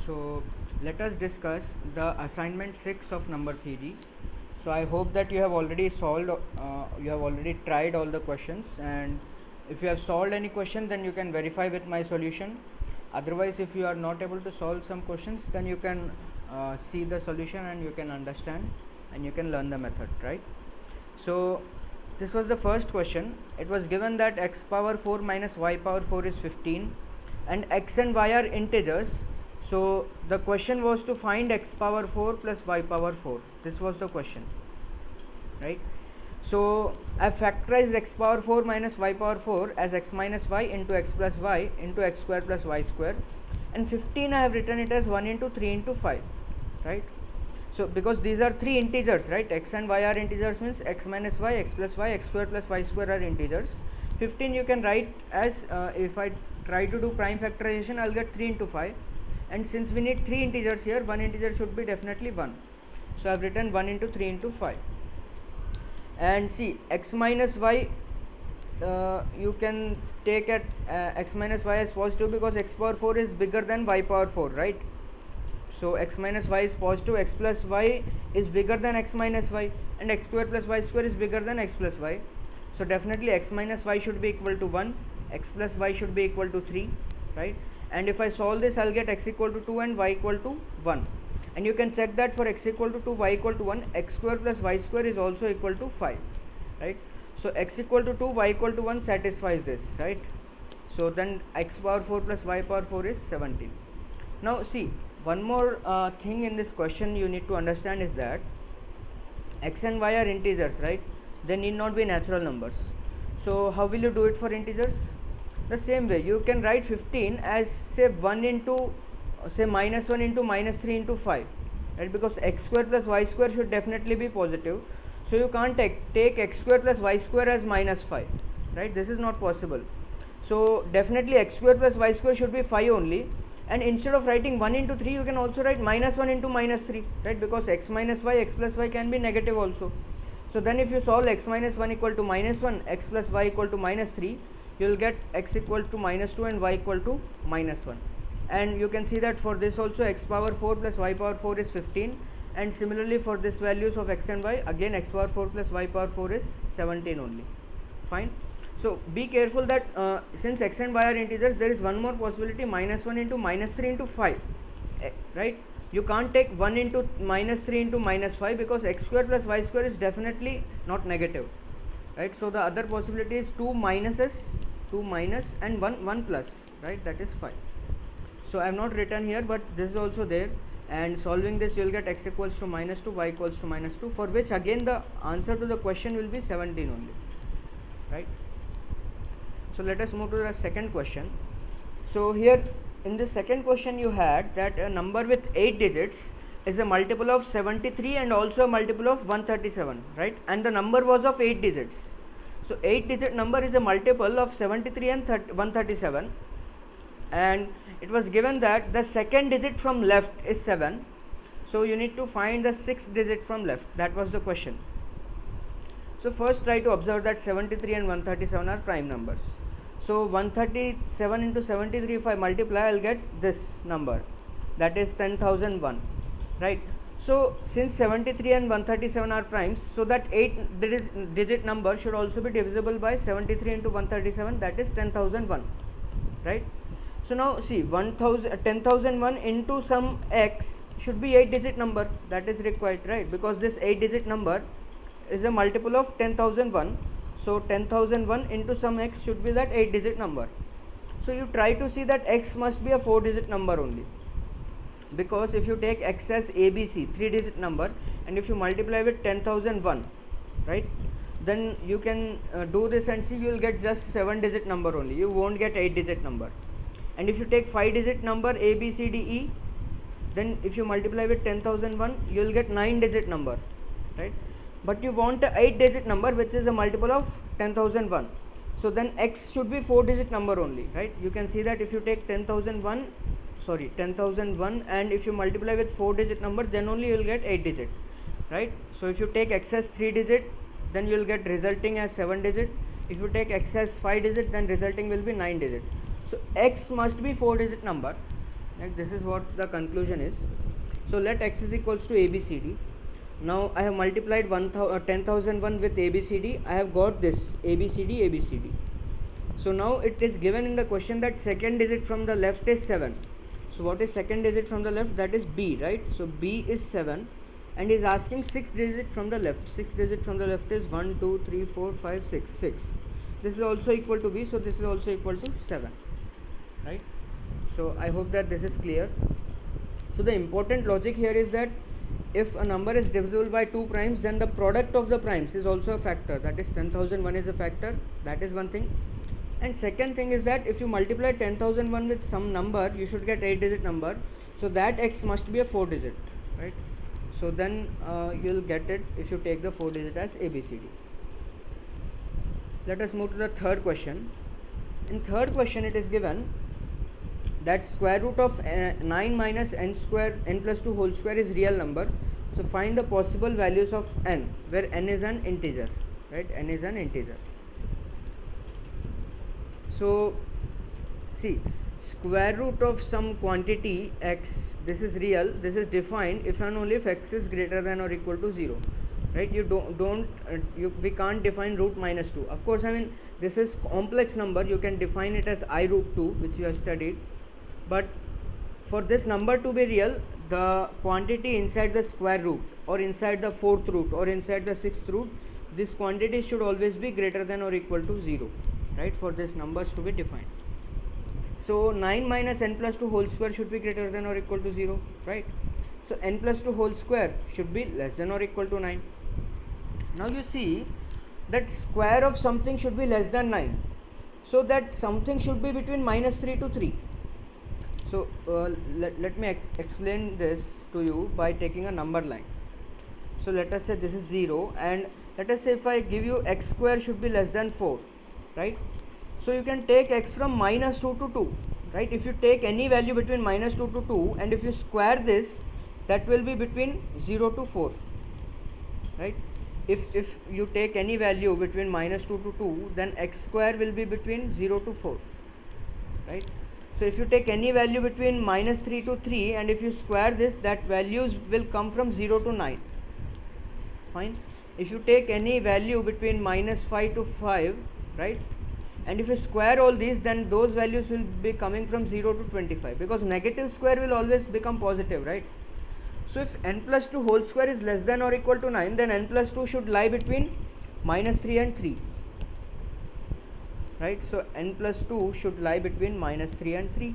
So let us discuss the assignment 6 of number theory. So I hope that you have already solved, you have already tried all the questions, and if you have solved any question, then you can verify with my solution. Otherwise, if you are not able to solve some questions, then you can see the solution and you can understand and you can learn the method, right? So this was the first question. It was given that x power 4 minus y power 4 is 15 and x and y are integers. So the question was to find x power 4 plus y power 4. This was the question, right? So I factorized x power 4 minus y power 4 as x minus y into x plus y into x square plus y square, and 15 I have written it as 1 into 3 into 5, right? So because these are three integers, right? X and y are integers means x minus y, x plus y, x square plus y square are integers. 15 you can write as if I try to do prime factorization, I'll get 3 into 5, and since we need three integers here, one integer should be definitely 1. So I've written 1 into 3 into 5. And see, x minus y you can take at x minus y as positive because x power 4 is bigger than y power 4, right? So x minus y is positive, x plus y is bigger than x minus y, and x square plus y square is bigger than x plus y. So definitely x minus y should be equal to 1, x plus y should be equal to 3, right? And if I solve this, I'll get x equal to 2 and y equal to 1. And you can check that for x equal to 2, y equal to 1, x square plus y square is also equal to 5, right? So x equal to 2, y equal to 1 satisfies this, right? So then x power 4 plus y power 4 is 17. Now see, one more thing in this question you need to understand is that x and y are integers, right? They need not be natural numbers. So how will you do it for integers? The same way, you can write 15 as say 1 into say minus 1 into minus 3 into 5, right? Because x square plus y square should definitely be positive. So you can't take x square plus y square as minus 5, right? This is not possible. So definitely x square plus y square should be 5 only. And instead of writing 1 into 3, you can also write minus 1 into minus 3, right? Because x minus y, x plus y can be negative also. So then if you solve x minus 1 equal to minus 1, x plus y equal to minus 3, you will get x equal to minus 2 and y equal to minus 1. And you can see that for this also x power 4 plus y power 4 is 15, and similarly for this values of x and y, again x power 4 plus y power 4 is 17 only. Fine. So be careful that since x and y are integers, there is one more possibility, minus 1 into minus 3 into 5, right? You can't take 1 into minus 3 into minus 5 because x square plus y square is definitely not negative, right? So the other possibility is 2 minuses, 2 minus and 1 plus, right? That is 5. So I have not written here, but this is also there, and solving this you will get x equals to minus 2, y equals to minus 2, for which again the answer to the question will be 17 only, right? So let us move to the second question. So here in the second question you had that a number with 8 digits is a multiple of 73 and also a multiple of 137, right? And the number was of 8 digits. So 8 digit number is a multiple of 73 and 137, and it was given that the second digit from left is 7. So you need to find the 6th digit from left. That was the question. So first try to observe that 73 and 137 are prime numbers. So 137 into 73, if I multiply, I'll get this number, that is 10,001, right? So since 73 and 137 are primes, so that 8 digit number should also be divisible by 73 into 137, that is 10,001, right? So now see, 10,001 into some x should be 8 digit number, that is required, right? Because this 8 digit number is a multiple of 10,001. So 10,001 into some x should be that 8 digit number. So you try to see that x must be a 4 digit number only, because if you take x as ABC, 3 digit number, and if you multiply with 10,001, right, then you can do this and see you will get just 7 digit number only, you won't get 8 digit number. And if you take 5 digit number A, B, C, D, E, then if you multiply with 10,001, you will get 9 digit number, right? But you want a 8 digit number which is a multiple of 10,001. So then x should be 4 digit number only, right? You can see that if you take 10,001 and if you multiply with 4 digit number, then only you will get 8 digit, right? So if you take x as 3 digit, then you will get resulting as 7 digit. If you take x as 5 digit, then resulting will be 9 digit. So x must be 4 digit number. Right? This is what the conclusion is. So let x is equals to ABCD. Now I have multiplied 10,001 with ABCD. I have got this ABCD ABCD. So now it is given in the question that second digit from the left is 7. So what is second digit from the left? That is B, right? So B is 7 and is asking 6 digit from the left. 6 digit from the left is 1, 2, 3, 4, 5, 6. 6. This is also equal to B, so this is also equal to 7, right? So I hope that this is clear. So the important logic here is that if a number is divisible by two primes, then the product of the primes is also a factor. That is 10,001 is a factor. That is one thing. And second thing is that if you multiply 10,001 with some number, you should get 8 digit number. So that x must be a 4 digit, right? So then you will get it if you take the 4 digit as ABCD. Let us move to the third question. In third question it is given that square root of 9 minus n plus 2 whole square is real number. So find the possible values of n, where n is an integer, right? N is an integer. So see, square root of some quantity x, this is real, this is defined if and only if x is greater than or equal to 0, right? We can't define root minus 2. Of course, I mean, this is complex number, you can define it as I root 2, which you have studied, but for this number to be real, the quantity inside the square root or inside the fourth root or inside the sixth root, this quantity should always be greater than or equal to 0, right, for this numbers to be defined. So 9 minus n plus 2 whole square should be greater than or equal to 0, right? So n plus 2 whole square should be less than or equal to 9. Now you see that square of something should be less than 9. So that something should be between minus 3 to 3. So let me explain this to you by taking a number line. So let us say this is 0, and let us say if I give you x square should be less than 4, right? So you can take x from minus 2 to 2, right? If you take any value between minus 2 to 2 and if you square this, that will be between 0 to 4, right? If you take any value between minus 2 to 2, then x square will be between 0 to 4, right? So if you take any value between minus 3 to 3 and if you square this, that values will come from 0 to 9, fine. If you take any value between minus 5 to 5, right, and if you square all these, then those values will be coming from 0 to 25, because negative square will always become positive, right? So if n plus 2 whole square is less than or equal to 9, then n plus 2 should lie between minus 3 and 3, right? So n plus 2 should lie between minus 3 and 3,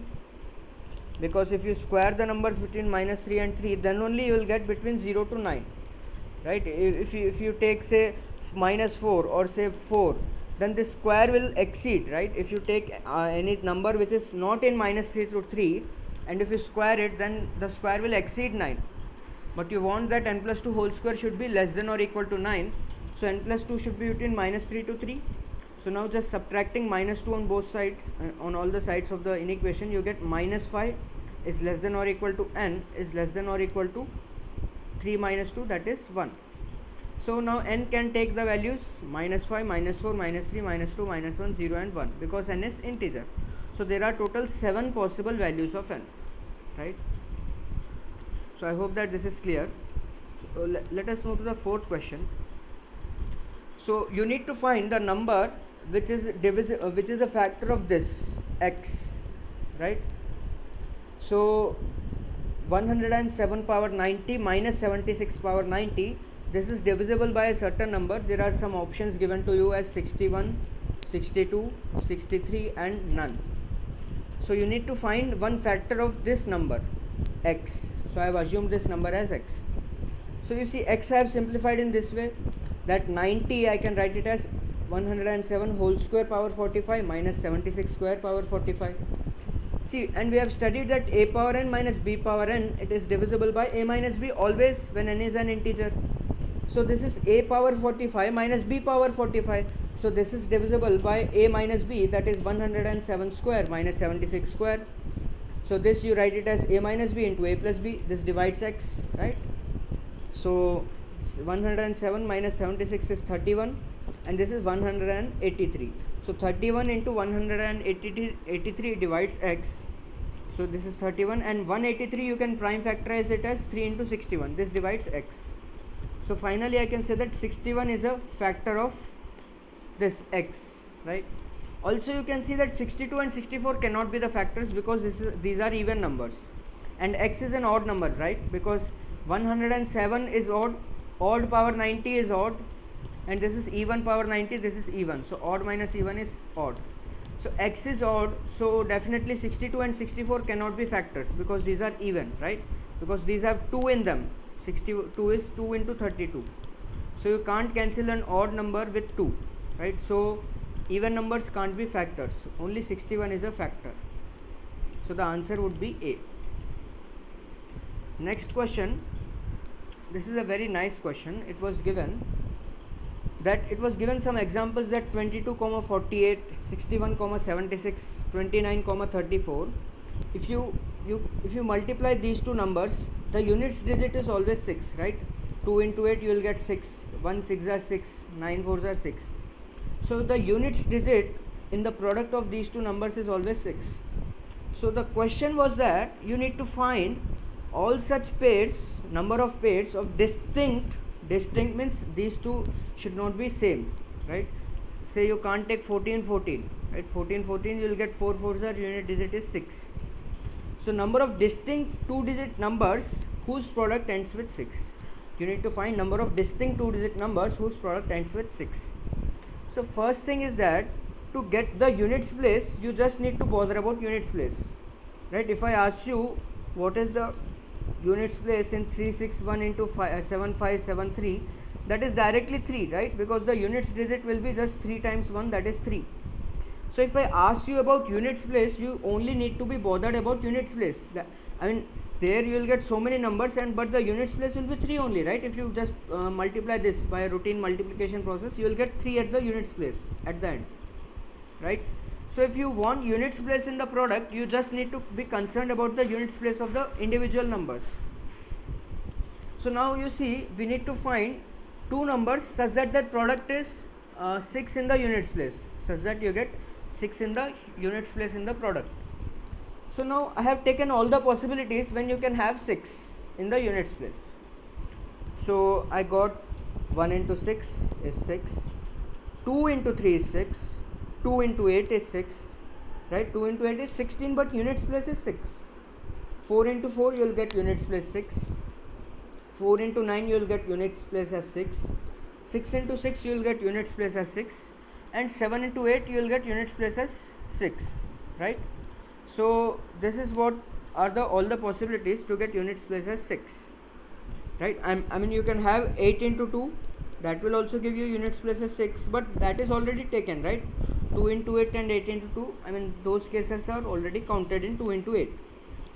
because if you square the numbers between minus 3 and 3, then only you will get between 0 to 9, right? If you take say minus 4 or say 4, then this square will exceed, right? If you take any number which is not in minus 3 to 3 and if you square it, then the square will exceed 9, but you want that n plus 2 whole square should be less than or equal to 9, so n plus 2 should be between minus 3 to 3. So now just subtracting minus 2 on both sides, on all the sides of the inequation, you get minus 5 is less than or equal to n is less than or equal to 3 minus 2, that is 1. So now n can take the values minus 5, minus 4, minus 3, minus 2, minus 1, 0 and 1, because n is integer. So there are total 7 possible values of n, right? So I hope that this is clear. So let us move to the fourth question. So you need to find the number which is which is a factor of this x, right? So 107 power 90 minus 76 power 90, this is divisible by a certain number. There are some options given to you as 61, 62, 63 and none. So you need to find one factor of this number x. So I have assumed this number as x. So you see x I have simplified in this way, that 90 I can write it as 107 whole square power 45 minus 76 square power 45. See, and we have studied that a power n minus b power n, it is divisible by a minus b always when n is an integer. So this is a power 45 minus b power 45. So this is divisible by a minus b, that is 107 square minus 76 square. So this you write it as a minus b into a plus b. This divides x, right? So 107 minus 76 is 31 and this is 183. So 31 into 183 divides x. So this is 31, and 183 you can prime factorize it as 3 into 61. This divides x. So finally I can say that 61 is a factor of this x, right? Also you can see that 62 and 64 cannot be the factors because these are even numbers, and x is an odd number, right? Because 107 is odd, odd power 90 is odd, and this is even power 90, this is even. So odd minus even is odd. So x is odd, so definitely 62 and 64 cannot be factors because these are even, right? Because these have 2 in them. 62 is 2 into 32. So you can't cancel an odd number with 2, right? So even numbers can't be factors. Only 61 is a factor. So the answer would be A. Next question. This is a very nice question. It was given some examples that 22, 48, 61, 76, 29, 34. If you multiply these two numbers, the units digit is always 6, right? 2 into 8 you will get 6, 1 6 are 6, 9 4s are 6. So the units digit in the product of these two numbers is always 6. So the question was that you need to find all such pairs, number of pairs of distinct means these two should not be same, right? Say you can't take 14 14, right? 14 14 you will get 4 4s are, unit digit is 6. So number of distinct 2-digit numbers whose product ends with 6. You need to find number of distinct 2-digit numbers whose product ends with 6. So first thing is that to get the units place, you just need to bother about units place, right? If I ask you what is the units place in 361 into 7573, that is directly 3, right? Because the units digit will be just 3 times 1, that is 3. So if I ask you about units place, you only need to be bothered about units place. There you will get so many numbers, but the units place will be 3 only, right? If you just multiply this by a routine multiplication process, you will get 3 at the units place at the end, right? So if you want units place in the product, you just need to be concerned about the units place of the individual numbers. So now you see, we need to find two numbers such that the product is 6 in the units place, such that you get 6 in the units place in the product. So now I have taken all the possibilities when you can have 6 in the units place. So I got 1 into 6 is 6, 2 into 3 is 6, 2 into 8 is 6, right? 2 into 8 is 16, but units place is 6. 4 into 4 you will get units place 6, 4 into 9 you will get units place as 6, 6 into 6 you will get units place as 6, and 7 into 8 you will get units place as 6, right? So this is what are all the possibilities to get units place as 6, right? You can have 8 into 2, that will also give you units place as 6, but that is already taken, right? 2 into 8 and 8 into 2, those cases are already counted in 2 into 8.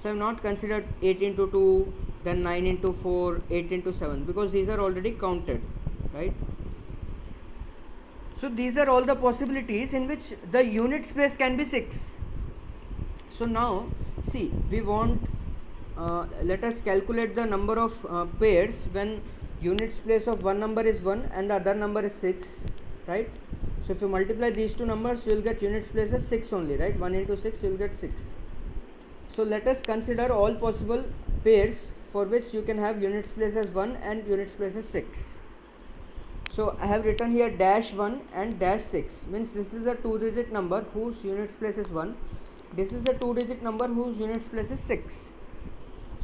So I have not considered 8 into 2, then 9 into 4, 8 into 7, because these are already counted, right? So these are all the possibilities in which the units place can be 6. So now see, we want let us calculate the number of pairs when units place of one number is 1 and the other number is 6, right? So if you multiply these two numbers, you will get units place as 6 only, right? 1 into 6 you will get 6. So let us consider all possible pairs for which you can have units place as 1 and units place as 6. So I have written here dash 1 and dash 6, means this is a 2-digit number whose units place is 1. This is a 2-digit number whose units place is 6.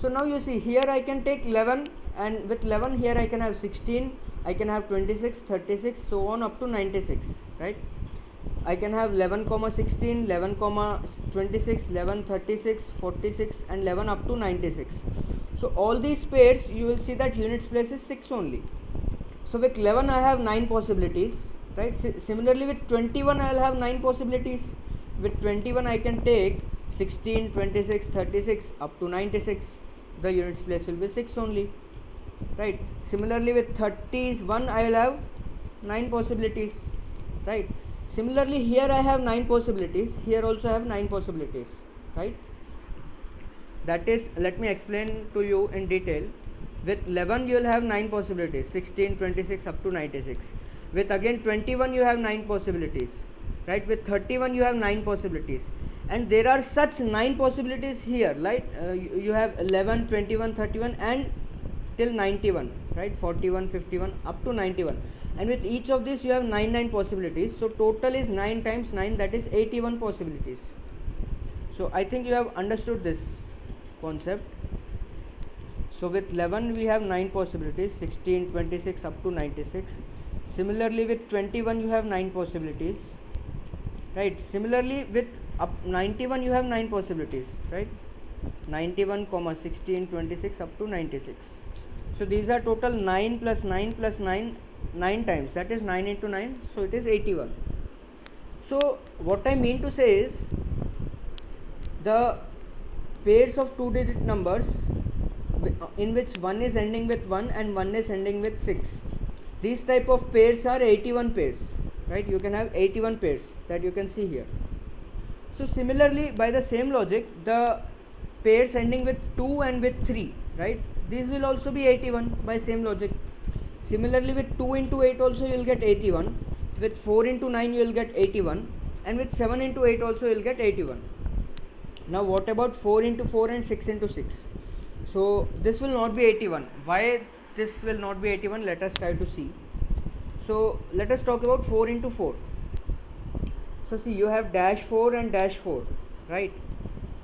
So now you see, here I can take 11, and with 11 here I can have 16, I can have 26, 36, so on up to 96, right? I can have 11, 16, 11, 26, 11, 36, 46 and 11 up to 96. So all these pairs you will see that units place is 6 only. So with 11 I have 9 possibilities, right? Similarly with 21 I will have 9 possibilities. With 21 I can take 16, 26, 36 up to 96. The units place will be 6 only, right? Similarly with 31 I will have 9 possibilities, right? Similarly here I have 9 possibilities, here also I have 9 possibilities, right? That is, let me explain to you in detail. With 11 you will have 9 possibilities, 16, 26 up to 96. With again 21 you have 9 possibilities, right? With 31 you have 9 possibilities, and there are such 9 possibilities here, right? You have 11, 21, 31 and till 91, right? 41, 51 up to 91, and with each of these you have 9 possibilities, so total is 9 times 9, that is 81 possibilities. So I think you have understood this concept. So with 11 we have 9 possibilities, 16, 26 up to 96. Similarly with 21 you have 9 possibilities, right? Similarly with up 91 you have 9 possibilities, right? 91, 16, 26 up to 96. So these are total 9 plus 9 plus 9, 9 times, that is 9 into 9, so it is 81. So what I mean to say is, the pairs of 2-digit numbers in which one is ending with 1 and one is ending with 6, these type of pairs are 81 pairs, right? You can have 81 pairs that you can see here. So similarly, by the same logic, the pairs ending with 2 and with 3, right, these will also be 81 by same logic. Similarly with 2 into 8 also you will get 81, with 4 into 9 you will get 81, and with 7 into 8 also you will get 81. Now what about 4 into 4 and 6 into 6? So this will not be 81. Why this will not be 81? Let us try to see. So let us talk about 4 into 4. So see, you have dash 4 and dash 4, right?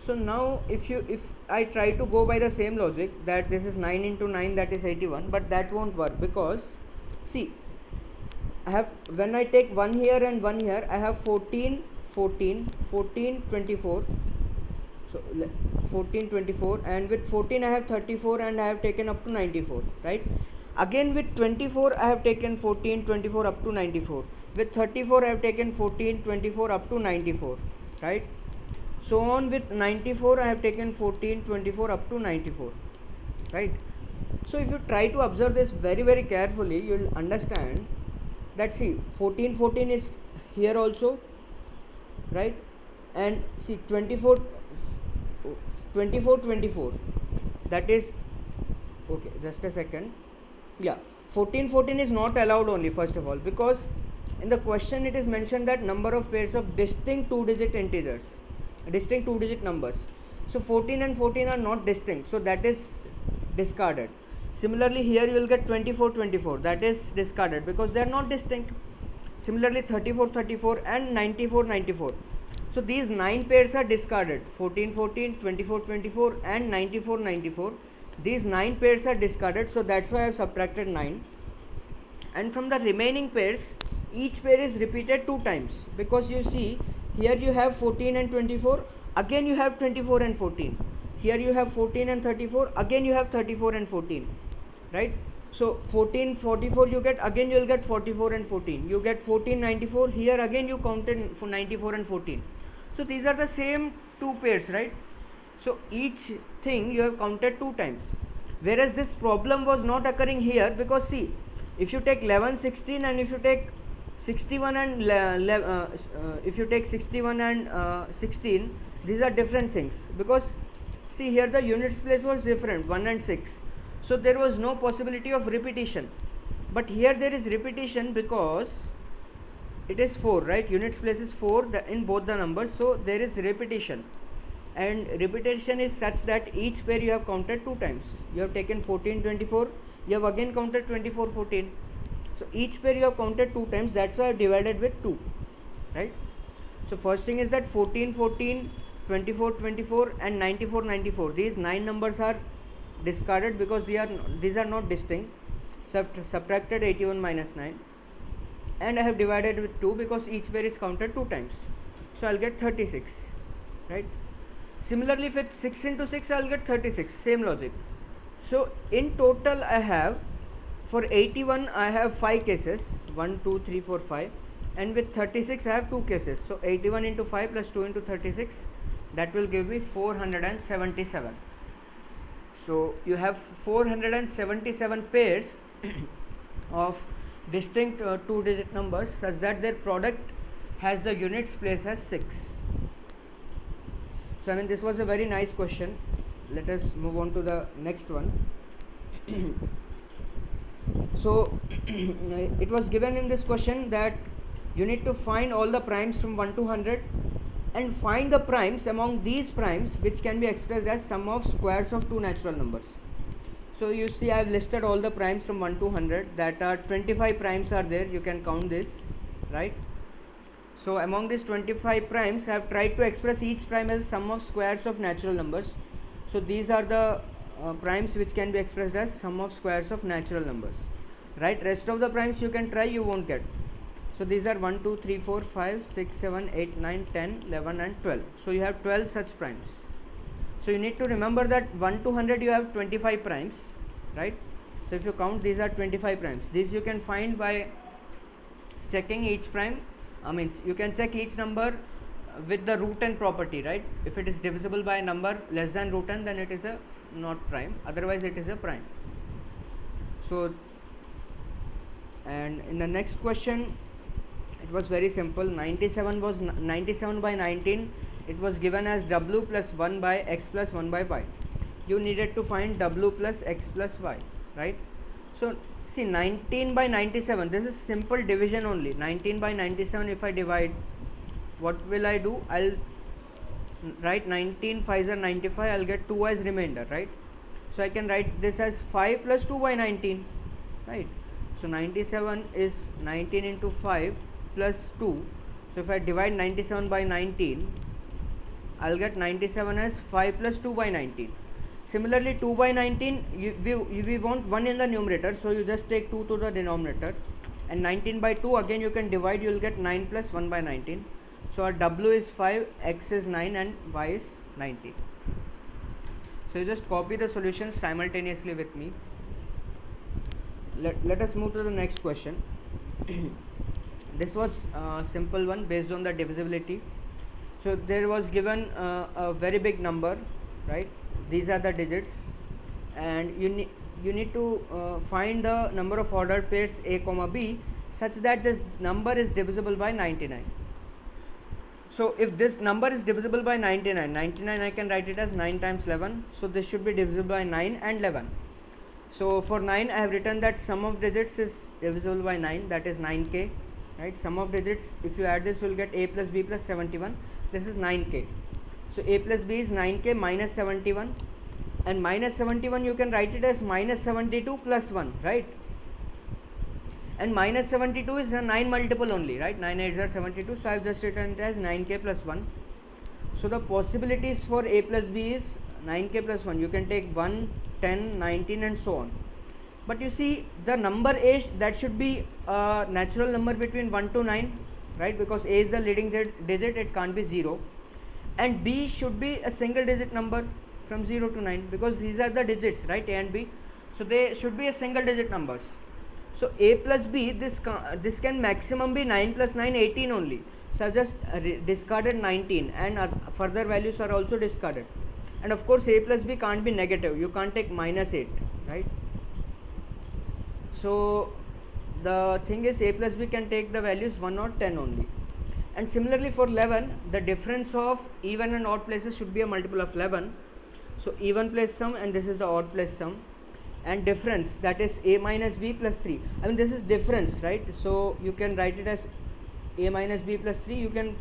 So now if I try to go by the same logic, that this is 9 into 9, that is 81, but that won't work, because see, I have, when I take 1 here and 1 here, I have 14, 14, 14, 24. So 14, 24, and with 14 I have 34 and I have taken up to 94, right? Again with 24 I have taken 14, 24 up to 94. With 34 I have taken 14, 24 up to 94, right? So on with 94 I have taken 14, 24 up to 94, right? So if you try to observe this very very carefully, you will understand that see, 14, 14 is here also, right? And see, 24, 24, 24, that is, okay, just a second, yeah, 14, 14 is not allowed only, first of all, because in the question it is mentioned that number of pairs of distinct 2-digit integers, distinct 2-digit numbers. So 14 and 14 are not distinct, so that is discarded. Similarly here you will get 24, 24, that is discarded because they are not distinct. Similarly 34, 34 and 94, 94. So these 9 pairs are discarded, 14, 14, 24, 24 and 94, 94. These 9 pairs are discarded, so that's why I have subtracted 9. And from the remaining pairs, each pair is repeated 2 times, because you see, here you have 14 and 24, again you have 24 and 14. Here you have 14 and 34, again you have 34 and 14, right? So 14, 44 you get, again you will get 44 and 14. You get 14, 94, here again you counted for 94 and 14. So these are the same 2 pairs, right? So each thing you have counted 2 times, whereas this problem was not occurring here, because see, if you take 11, 16 and if you take 61 and if you take 61 and 16, these are different things, because see, here the units place was different, 1 and 6, so there was no possibility of repetition. But here there is repetition because it is 4, right? Units place is 4 in both the numbers, so there is repetition, and repetition is such that each pair you have counted 2 times. You have taken 14, 24, you have again counted 24, 14. So each pair you have counted 2 times, that's why I have divided with 2, right? So first thing is that 14, 14, 24, 24 and 94, 94, these 9 numbers are discarded because these are not distinct. Subtracted 81 minus 9, and I have divided with 2 because each pair is counted 2 times, so I'll get 36, right? Similarly with 6 into 6 I'll get 36, same logic. So in total I have, for 81 I have 5 cases, 1, 2, 3, 4, 5, and with 36 I have 2 cases. So 81 into 5 plus 2 into 36, that will give me 477. So you have 477 pairs of distinct 2-digit numbers such that their product has the units place as 6. So I mean, this was a very nice question. Let us move on to the next one. So it was given in this question that you need to find all the primes from 1 to 100 and find the primes among these primes which can be expressed as sum of squares of two natural numbers. So you see I have listed all the primes from 1 to 100, that are 25 primes are there, you can count this, right? So among these 25 primes I have tried to express each prime as sum of squares of natural numbers. So these are the primes which can be expressed as sum of squares of natural numbers, right? Rest of the primes you can try, you won't get. So these are 1 2 3 4 5 6 7 8 9 10 11 and 12. So you have 12 such primes. So you need to remember that 1 to 100 you have 25 primes, right? So if you count, these are 25 primes. These you can find by checking each prime. I mean, you can check each number with the root n property, right? If it is divisible by a number less than root n, then it is a not prime, otherwise it is a prime. So, and in the next question it was very simple. 97 was 97 by 19, it was given as w plus 1 by x plus 1 by y. You needed to find w plus x plus y, right? So see, 19 by 97, this is simple division only. 19 by 97, if I divide, what will I do? I'll write 19 5s are 95, I'll get 2 as remainder, right? So I can write this as 5 plus 2 by 19, right? So 97 is 19 into 5 plus 2. So if I divide 97 by 19, I'll get 97 as 5 plus 2 by 19. Similarly, 2 by 19, we want 1 in the numerator, so you just take 2 to the denominator, and 19 by 2, again you can divide, you will get 9 plus 1 by 19. So our w is 5, x is 9 and y is 19. So you just copy the solutions simultaneously with me. Let us move to the next question. This was a simple one based on the divisibility. So there was given a very big number, right? These are the digits, and you need to find the number of ordered pairs a comma b such that this number is divisible by 99. So if this number is divisible by 99 I can write it as 9 times 11. So this should be divisible by 9 and 11. So for 9 I have written that sum of digits is divisible by 9, that is 9k, right? Sum of digits, if you add this, you will get a plus b plus 71. This is 9k. So a plus b is 9k minus 71, and minus 71 you can write it as minus 72 plus 1, right? And minus 72 is a 9 multiple only, right? 9 8s are 72, so I have just written it as 9k plus 1. So the possibilities for a plus b is 9k plus 1. You can take 1, 10, 19 and so on. But you see, the number a, that should be a natural number between 1 to 9, right? Because a is the leading digit, it can't be 0. And b should be a single digit number from 0 to 9, because these are the digits, right? A and b. So they should be a single digit numbers. So a plus b, this can maximum be 9 plus 9, 18 only. So I have just discarded 19, and further values are also discarded. And of course a plus b can't be negative, you can't take minus 8, right? So the thing is, a plus b can take the values 1 or 10 only. And similarly for 11, the difference of even and odd places should be a multiple of 11. So even place sum, and this is the odd place sum, and difference, that is a minus b plus 3. I mean, this is difference, right? So you can write it as a minus b plus 3. You can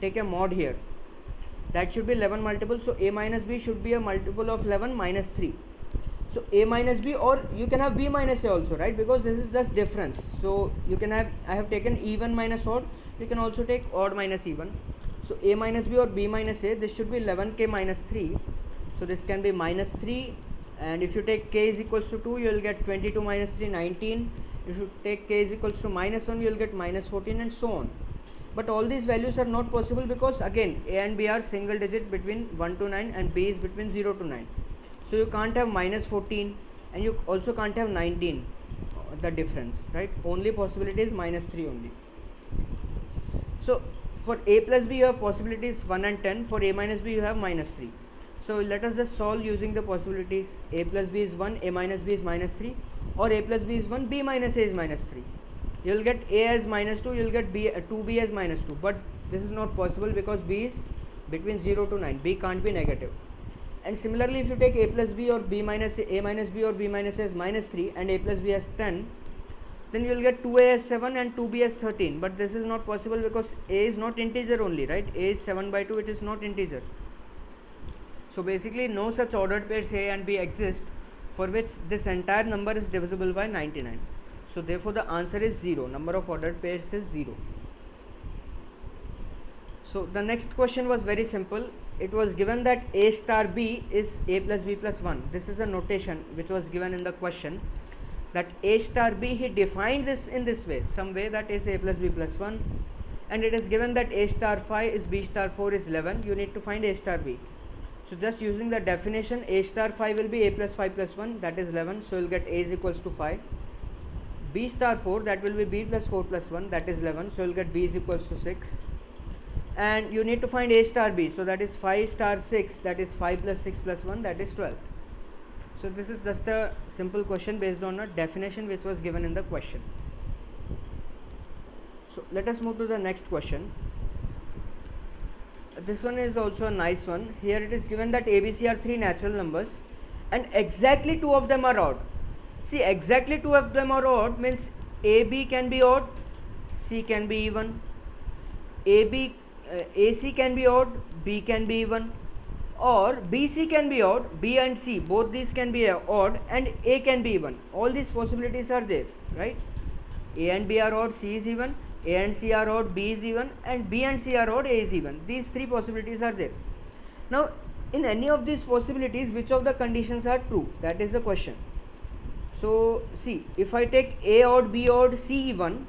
take a mod here, that should be 11 multiple. So a minus b should be a multiple of 11 minus 3. So a minus b, or you can have b minus a also, right? Because this is just difference. So you can have, I have taken even minus odd, you can also take odd minus even. So a minus b or b minus a, this should be 11k minus 3. So this can be minus 3, and if you take k is equals to 2, you will get 22 minus 3, 19. If you take k is equals to minus 1, you will get minus 14 and so on. But all these values are not possible, because again a and b are single digit between 1 to 9 and b is between 0 to 9. So you can't have minus 14, and you also can't have 19, the difference, right? Only possibility is minus 3 only. So for a plus b you have possibilities 1 and 10, for a minus b you have minus 3. So let us just solve using the possibilities. A plus b is 1, a minus b is minus 3, or a plus b is 1, b minus a is minus 3. You will get a as minus 2, you will get b, 2b as minus 2, but this is not possible because b is between 0 to 9, b can't be negative. And similarly, if you take a plus b or b minus a minus b or b minus a as minus 3 and a plus b as 10, then you will get 2a as 7 and 2b as 13, but this is not possible because a is not integer only, right? A is 7 by 2, it is not integer. So basically no such ordered pairs a and b exist for which this entire number is divisible by 99. So therefore the answer is 0. Number of ordered pairs is 0. So the next question was very simple. It was given that a star b is a plus b plus 1. This is a notation which was given in the question, that a star b, he defined this in this way, some way, that is a plus b plus 1, and it is given that a star 5 is b star 4 is 11. You need to find a star b. So just using the definition, a star 5 will be a plus 5 plus 1, that is 11. So you will get a is equals to 5. B star 4, that will be b plus 4 plus 1, that is 11. So you will get b is equals to 6. And you need to find a star b. So that is 5 star 6, that is 5 plus 6 plus 1, that is 12. So this is just a simple question based on a definition which was given in the question. So let us move to the next question. This one is also a nice one. Here it is given that ABC are 3 natural numbers and exactly 2 of them are odd. See, exactly 2 of them are odd means AB can be odd, C can be even, AC can be odd, B can be even, or BC can be odd, B and C both these can be odd, and A can be even. All these possibilities are there, right? A and B are odd, C is even, A and C are odd, B is even, and B and C are odd, A is even. These 3 possibilities are there. Now in any of these possibilities, which of the conditions are true? That is the question. So see, if I take A odd, B odd, C even,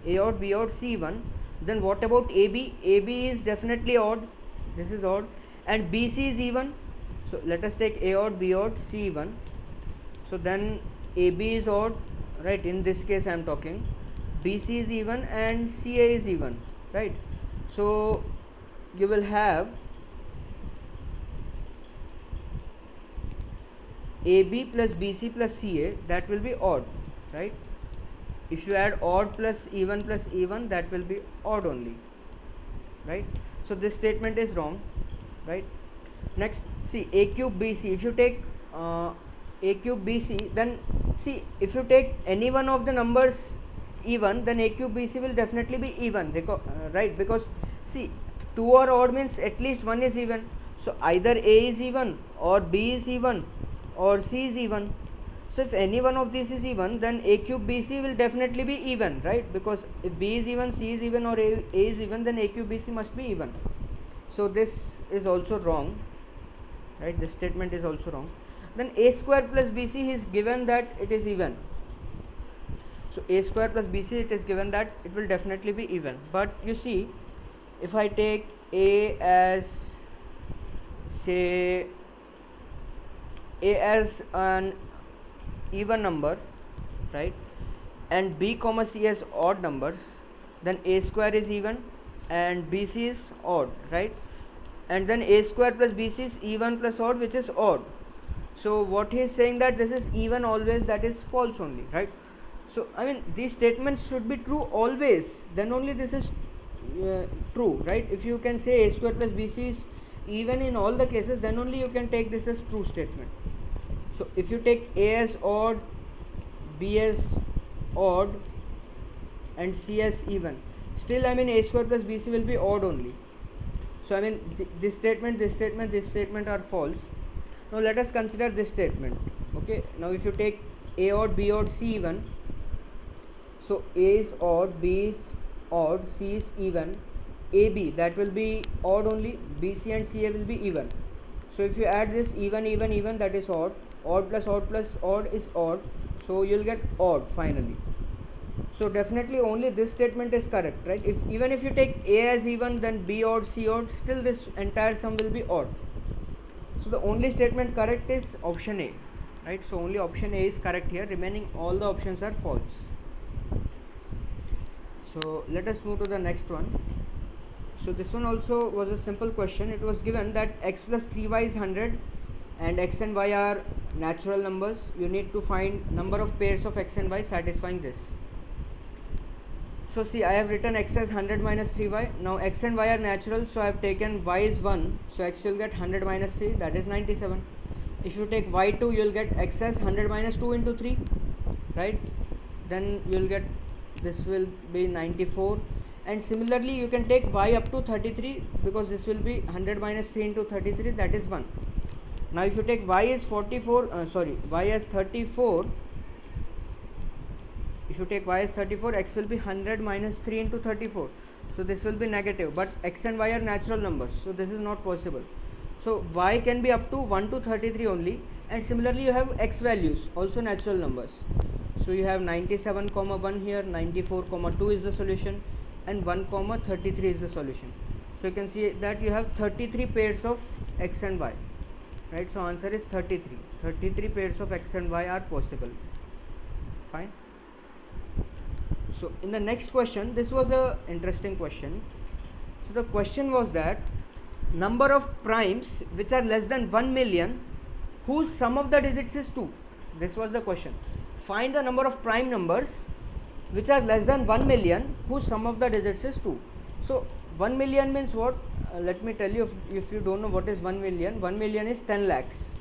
A odd, B odd, C even, then what about AB? AB is definitely odd, this is odd, and BC is even. So let us take A odd, B odd, C even. So then AB is odd, right? In this case I am talking. BC is even and CA is even, right? So you will have AB plus BC plus CA, that will be odd, right? If you add odd plus even, that will be odd only, right? So this statement is wrong, right? Next, see, A cube BC. If you take A cube BC, then see, if you take any one of the numbers even, then A cube BC will definitely be even, right? Because see, 2 are odd means at least one is even. So either A is even, or B is even, or C is even. So if any one of these is even, then A cube BC will definitely be even, right? Because if B is even, C is even, or A is even, then A cube BC must be even. So this is also wrong, right? This statement is also wrong. Then A square plus BC is given that it is even. So A square plus BC, it is given that it will definitely be even. But you see, if I take A as, say, A as an even number, right, and B comma C as odd numbers, then A square is even and BC is odd, right? And then A square plus BC is even plus odd, which is odd. So what he is saying, that this is even always, that is false only, right? So I mean, these statements should be true always, then only this is true, right? If you can say A square plus BC is even in all the cases, then only you can take this as true statement. So if you take A as odd, B as odd, and C as even, still I mean A square plus BC will be odd only. So I mean this statement are false. Now let us consider this statement. Okay, now if you take A odd, B odd, C even, so A is odd, B is odd, C is even, AB, that will be odd only, BC and CA will be even. So if you add this even, that is odd, odd plus odd is odd, so you will get odd finally. So definitely only this statement is correct, right? Even if you take A as even, then B odd, C odd, still this entire sum will be odd. So the only statement correct is option A, right? So only option A is correct here, remaining all the options are false. So let us move to the next one. So this one also was a simple question. It was given that x plus 3y is 100 and x and y are natural numbers. You need to find number of pairs of x and y satisfying this. So see, I have written x as 100 minus 3y. Now x and y are natural, so I have taken y is 1, so x will get 100 minus 3, that is 97. If you take y2, you will get x as 100 minus 2 into 3, right? then you will get, this will be 94. And similarly you can take y up to 33, because this will be 100 minus 3 into 33, that is 1. Now if you take y is 44, y as 34, if you take y as 34, x will be 100 minus 3 into 34, so this will be negative, but x and y are natural numbers, so this is not possible. So y can be up to 1 to 33 only. And similarly you have x values, also natural numbers. So you have 97 comma 1 here, 94 comma 2 is the solution, and 1 comma 33 is the solution. So you can see that you have 33 pairs of x and y, right? So answer is 33 pairs of x and y are possible. Fine. So in the next question, this was a interesting question. So the question was that number of primes which are less than 1 million whose sum of the digits is 2. This was the question. Find the number of prime numbers which are less than 1 million whose sum of the digits is 2. So 1 million means what? Let me tell you, if you don't know what is 1 million, 1 million is 10 lakhs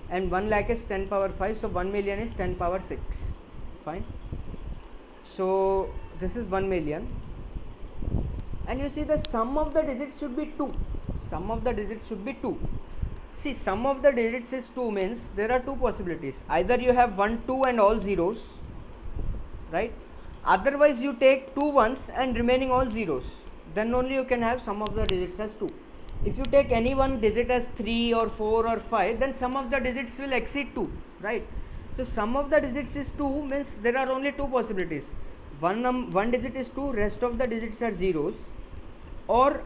and 1 lakh is 10 power 5, so 1 million is 10 power 6. Fine. So this is 1 million, and you see the sum of the digits should be 2. Sum of the digits should be 2. See, sum of the digits is 2 means there are two possibilities. Either you have 1, 2 and all zeros, right? Otherwise you take 2 ones and remaining all zeros. Then only you can have sum of the digits as 2. If you take any one digit as 3 or 4 or 5, then sum of the digits will exceed 2, right? So sum of the digits is 2 means there are only two possibilities. One digit is 2, rest of the digits are zeros, or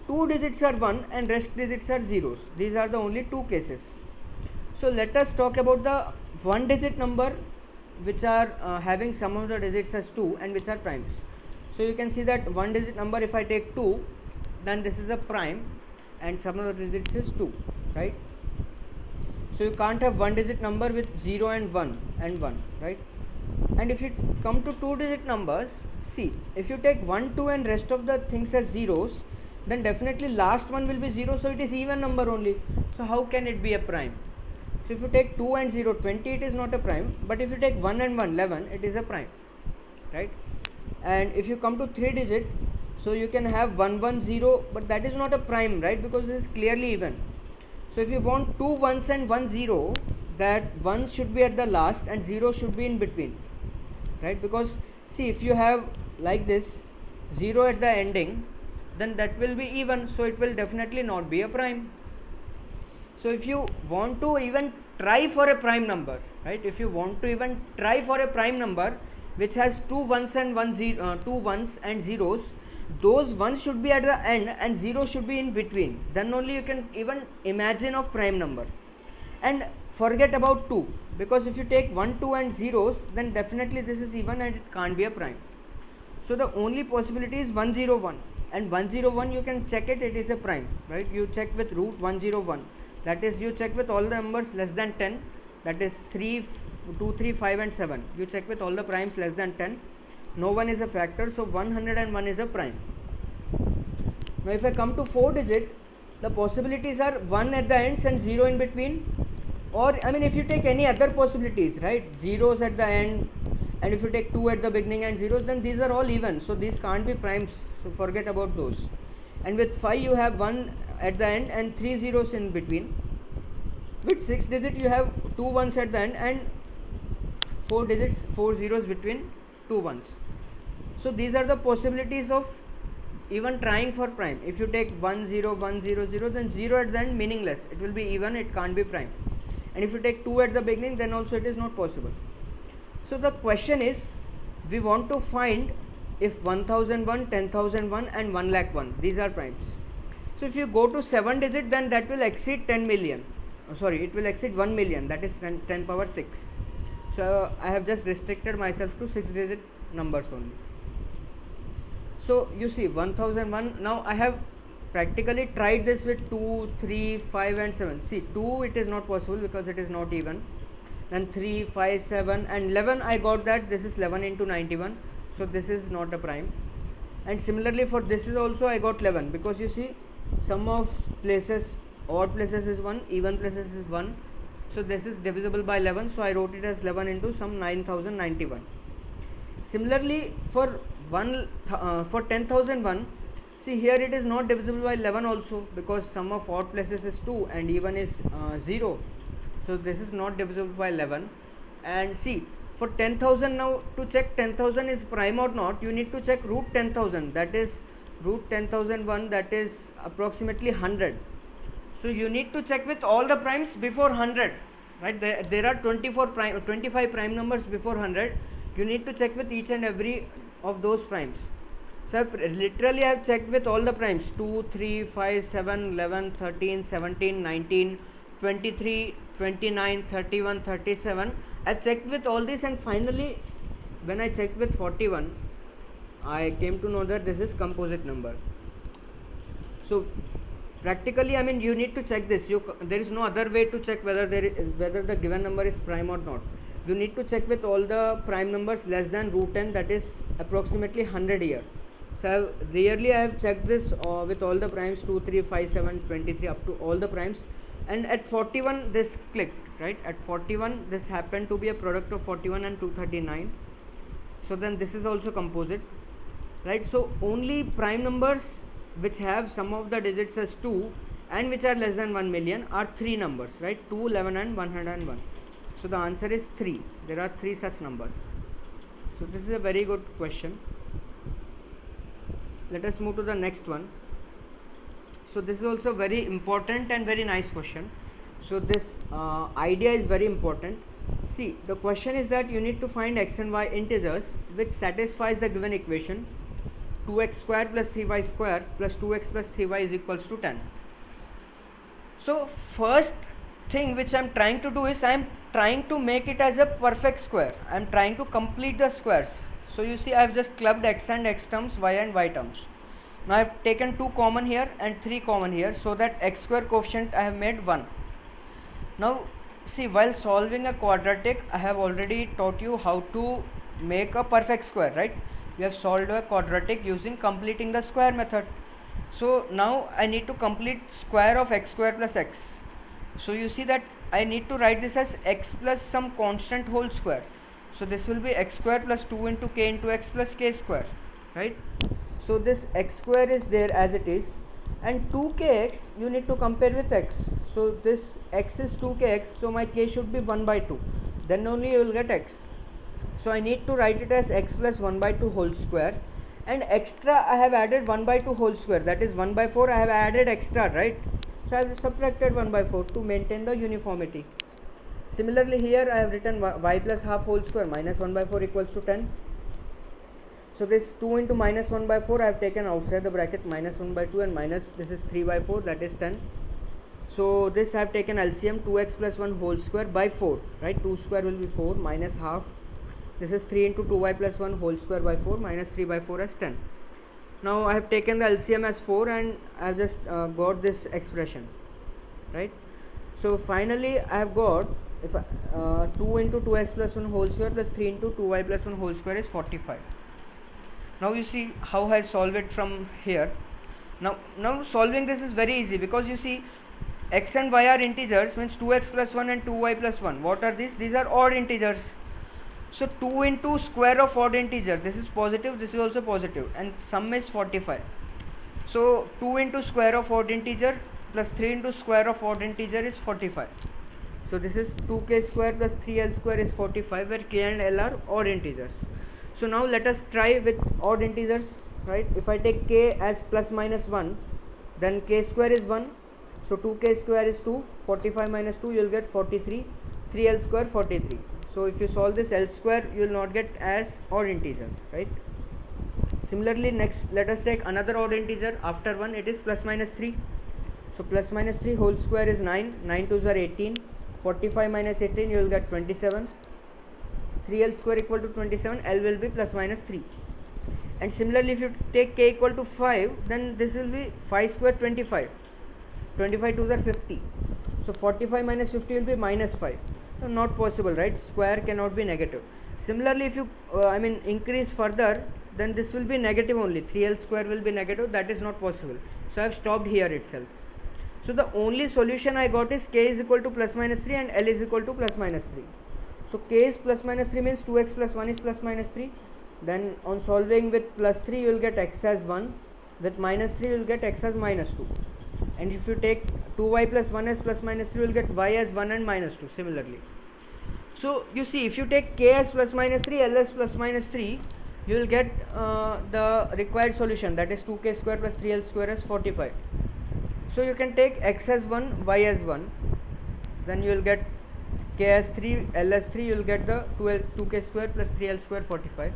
2 digits are 1 and rest digits are zeros. These are the only two cases. So let us talk about the one digit number which are having sum of the digits as 2 and which are primes. So you can see that one digit number, if I take 2, then this is a prime and sum of the digits is 2, right? So you can't have one digit number with 0 and 1, right? And if you come to two digit numbers, see, if you take 1, 2 and rest of the things as zeros, then definitely last one will be 0, so it is even number only. So how can it be a prime? So if you take 2 and 0, 20, it is not a prime, but if you take 1 and 1, 11, it is a prime, right? And if you come to 3 digit, so you can have 1, 1, 0, but that is not a prime, right? Because this is clearly even. So if you want 2 ones and 1 0, that 1 should be at the last and 0 should be in between, right? Because see, if you have like this 0 at the ending, then that will be even, so it will definitely not be a prime. So if you want to even try for a prime number, right? If you want to even try for a prime number which has 2 ones and 2 ones and zeros, those ones should be at the end and 0 should be in between. Then only you can even imagine of prime number. And forget about 2, because if you take 1, 2 and zeros, then definitely this is even and it can't be a prime. So the only possibility is 101, and 101 you can check it, it is a prime, right? You check with root 101, that is you check with all the numbers less than 10, that is 3, 2, 3, 5 and 7. You check with all the primes less than 10. No one is a factor, so 101 is a prime. Now if I come to 4 digit, the possibilities are 1 at the ends and 0 in between, or I mean if you take any other possibilities, right, zeros at the end, and if you take 2 at the beginning and zeros, then these are all even, so these can't be primes, so forget about those. And with 5 you have 1 at the end and 3 zeros in between. With 6 digit you have 2 ones at the end and 4 digits, 4 zeros between 2 ones. So these are the possibilities of even trying for prime. If you take 1 0 1 0 0, then 0 at the end meaningless, it will be even, it can't be prime. And if you take 2 at the beginning, then also it is not possible. So the question is, we want to find if 1001, 10,001 and 1 lakh 1, these are primes. So if you go to 7 digit, then that will exceed 10 million, it will exceed 1 million, that is 10 power 6. So I have just restricted myself to 6 digit numbers only. So you see 1001, now I have practically tried this with 2, 3, 5 and 7. See, 2 it is not possible because it is not even. Then 3, 5, 7 and 11 I got that this is 11 into 91. So this is not a prime. And similarly for this is also I got 11, because you see sum of places, odd places is 1, even places is 1. So this is divisible by 11, so I wrote it as 11 into some 9091. Similarly, for 10,001, see here it is not divisible by 11 also, because sum of odd places is 2 and even is 0. So this is not divisible by 11. And see, for 10,000, now to check 10,000 is prime or not, you need to check root 10,000, that is root 10,001, that is approximately 100. So you need to check with all the primes before 100, right? There are 25 prime numbers before 100. You need to check with each and every of those primes. So literally I have checked with all the primes 2, 3, 5, 7, 11, 13, 17, 19, 23, 29, 31, 37. I checked with all these, and finally when I checked with 41, I came to know that this is composite number. So practically, I mean, you need to check this. There is no other way to check whether whether the given number is prime or not. You need to check with all the prime numbers less than root 10, that is approximately 100 here. So I have checked this with all the primes 2, 3, 5, 7, 23 up to all the primes, and at 41 this clicked, right? At 41 this happened to be a product of 41 and 239. So then this is also composite, right? So only prime numbers which have sum of the digits as 2 and which are less than 1 million are 3 numbers, right? 2, 11 and 101. So the answer is 3. There are 3 such numbers. So this is a very good question. Let us move to the next one. So this is also very important and very nice question. So this idea is very important. See, the question is that you need to find x and y integers which satisfies the given equation 2x square plus 3y square plus 2x plus 3y is equals to 10. So first thing which I am trying to do is I am trying to make it as a perfect square. I am trying to complete the squares. So you see I have just clubbed x and x terms, y and y terms. Now I have taken 2 common here and 3 common here, so that x square coefficient I have made 1. Now see, while solving a quadratic, I have already taught you how to make a perfect square, right? We have solved a quadratic using completing the square method. So now I need to complete square of x square plus x. So you see that I need to write this as x plus some constant whole square. So this will be x square plus 2 into k into x plus k square, right? So this x square is there as it is, and 2kx you need to compare with x. So this x is 2kx, so my k should be 1 by 2. Then only you will get x. So I need to write it as x plus 1 by 2 whole square, and extra I have added 1 by 2 whole square, that is 1 by 4 I have added extra, right? So I have subtracted 1 by 4 to maintain the uniformity. Similarly here I have written y plus half whole square minus 1 by 4 equals to 10. So this 2 into minus 1 by 4 I have taken outside the bracket, minus 1 by 2 and minus this is 3 by 4, that is 10. So this I have taken LCM 2x plus 1 whole square by 4, right? 2 square will be 4 minus half. This is 3 into 2y plus 1 whole square by 4 minus 3 by 4 as 10. Now I have taken the LCM as 4 and I have just got this expression, right? So finally I have got, if 2 into 2x plus 1 whole square plus 3 into 2y plus 1 whole square is 45. Now you see how I solve it from here. Now solving this is very easy, because you see x and y are integers, means 2x plus 1 and 2y plus 1. What are these? These are odd integers. So 2 into square of odd integer, this is positive, this is also positive, and sum is 45. So 2 into square of odd integer plus 3 into square of odd integer is 45. So this is 2k square plus 3l square is 45, where k and l are odd integers. So now let us try with odd integers, right? If I take k as plus minus 1, then k square is 1. So 2k square is 2, 45 minus 2 you will get 43, 3l square 43. So if you solve this l square, you will not get as odd integer, right? Similarly, next let us take another odd integer. After 1 it is plus minus 3. So plus minus 3 whole square is 9, 9 2s are 18, 45 minus 18 you will get 27. 3l square equal to 27, l will be plus minus 3. And similarly, if you take k equal to 5, then this will be 5 square 25, 25 2s are 50. So 45 minus 50 will be minus 5. So not possible, right? Square cannot be negative. Similarly, if you increase further, then this will be negative only, 3l square will be negative, that is not possible. So I have stopped here itself. So the only solution I got is k is equal to plus minus 3 and l is equal to plus minus 3. So k is plus minus 3 means 2x plus 1 is plus minus 3. Then on solving with plus 3 you will get x as 1, with minus 3 you will get x as minus 2, and if you take 2y plus 1 as plus minus 3 you will get y as 1 and minus 2 similarly. So you see, if you take k as plus minus 3, l as plus minus 3, you will get the required solution, that is 2k square plus 3l square as 45. So you can take x as 1, y as 1, then you will get k as 3, l as 3, you will get the 2k square plus 3l square 45.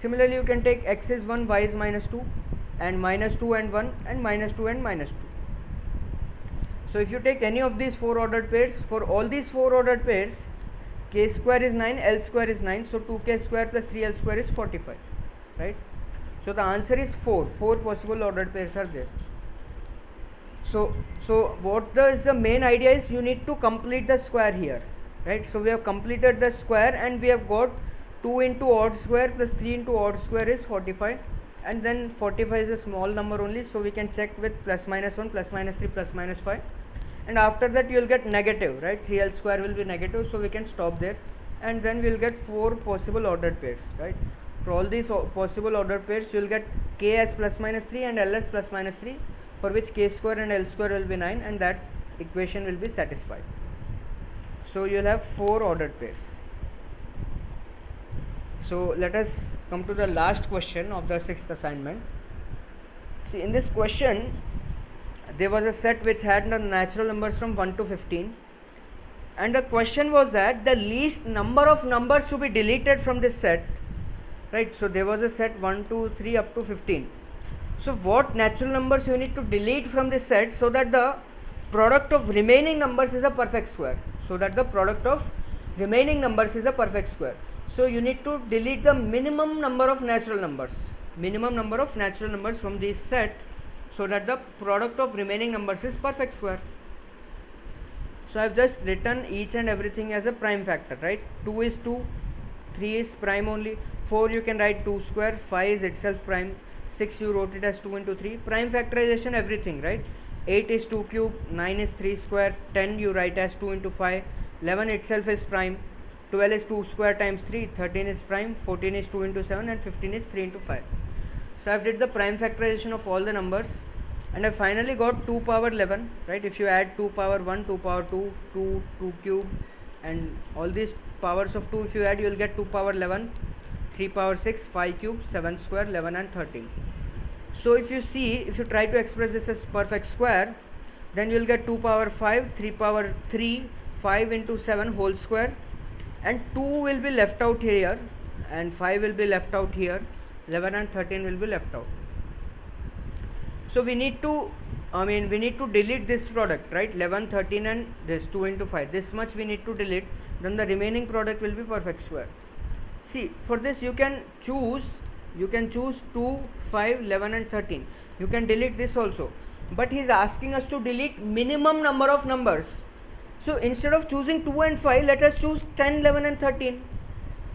Similarly, you can take x is 1, y is minus 2, and minus 2 and 1, and minus 2 and minus 2. So if you take any of these 4 ordered pairs, for all these 4 ordered pairs, k square is 9, l square is 9, so 2k square plus 3l square is 45, right? So the answer is 4 possible ordered pairs are there. So what is the main idea is, you need to complete the square here, right? So we have completed the square and we have got 2 into odd square plus 3 into odd square is 45, and then 45 is a small number only, so we can check with plus minus 1, plus minus 3, plus minus 5, and after that you will get negative, right? 3l square will be negative, so we can stop there, and then we will get 4 possible ordered pairs, right? For all these possible ordered pairs you will get k as plus minus 3 and l as plus minus 3, for which k square and l square will be 9, and that equation will be satisfied. So you will have 4 ordered pairs. So let us come to the last question of the 6th assignment. See, in this question there was a set which had the natural numbers from 1 to 15, and the question was that the least number of numbers to be deleted from this set, right? So there was a set 1, 2, 3 up to 15. So what natural numbers you need to delete from this set so that the product of remaining numbers is a perfect square, so that the product of remaining numbers is a perfect square. So you need to delete the minimum number of natural numbers from this set, so that the product of remaining numbers is perfect square. So I have just written each and everything as a prime factor, right? 2 is 2, 3 is prime only, 4 you can write 2 square, 5 is itself prime, 6 you wrote it as 2 into 3, prime factorization everything, right? 8 is 2 cube, 9 is 3 square, 10 you write as 2 into 5, 11 itself is prime, 12 is 2 square times 3, 13 is prime, 14 is 2 into 7, and 15 is 3 into 5. So I have did the prime factorization of all the numbers, and I finally got 2 power 11, right? If you add 2 power 1, 2 power 2, 2 cube, and all these powers of 2 if you add, you will get 2 power 11, 3 power 6, 5 cube, 7 square, 11 and 13. So if you see, if you try to express this as perfect square, then you will get 2 power 5, 3 power 3, 5 into 7 whole square, and 2 will be left out here, and 5 will be left out here, 11 and 13 will be left out. So we need to delete this product, right? 11, 13 and this 2 into 5, this much we need to delete, then the remaining product will be perfect square. See, for this you can choose 2, 5, 11 and 13. You can delete this also, but he is asking us to delete minimum number of numbers. So instead of choosing 2 and 5, let us choose 10, 11 and 13,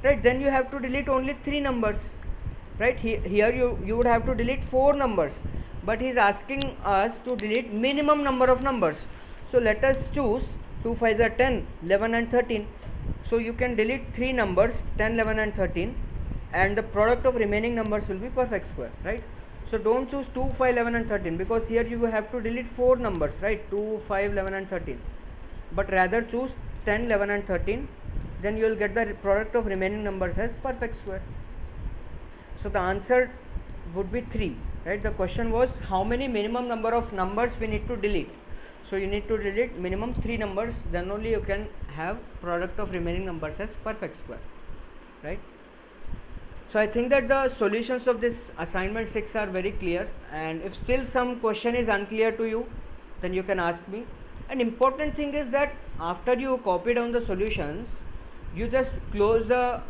right? Then you have to delete only 3 numbers, right? Here you would have to delete 4 numbers, but he is asking us to delete minimum number of numbers. So let us choose 2 5s are 10, 11 and 13. So you can delete 3 numbers, 10, 11 and 13, and the product of remaining numbers will be perfect square, right? So don't choose 2, 5, 11 and 13, because here you have to delete 4 numbers, right? 2, 5, 11 and 13, but rather choose 10, 11 and 13, then you will get the product of remaining numbers as perfect square. So the answer would be 3, right? The question was how many minimum number of numbers we need to delete. So you need to delete minimum 3 numbers, then only you can have product of remaining numbers as perfect square, right? So I think that the solutions of this assignment 6 are very clear, and if still some question is unclear to you, then you can ask me. An important thing is that after you copy down the solutions, you just close the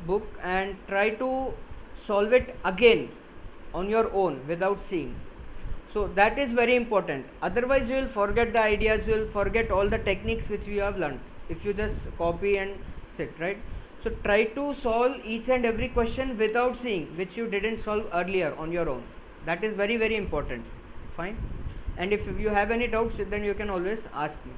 book and try to solve it again on your own without seeing. So that is very important, otherwise you will forget the ideas, you will forget all the techniques which you have learned if you just copy and sit, right? So try to solve each and every question without seeing, which you didn't solve earlier on your own. That is very, very important. Fine. And if you have any doubts, then you can always ask me.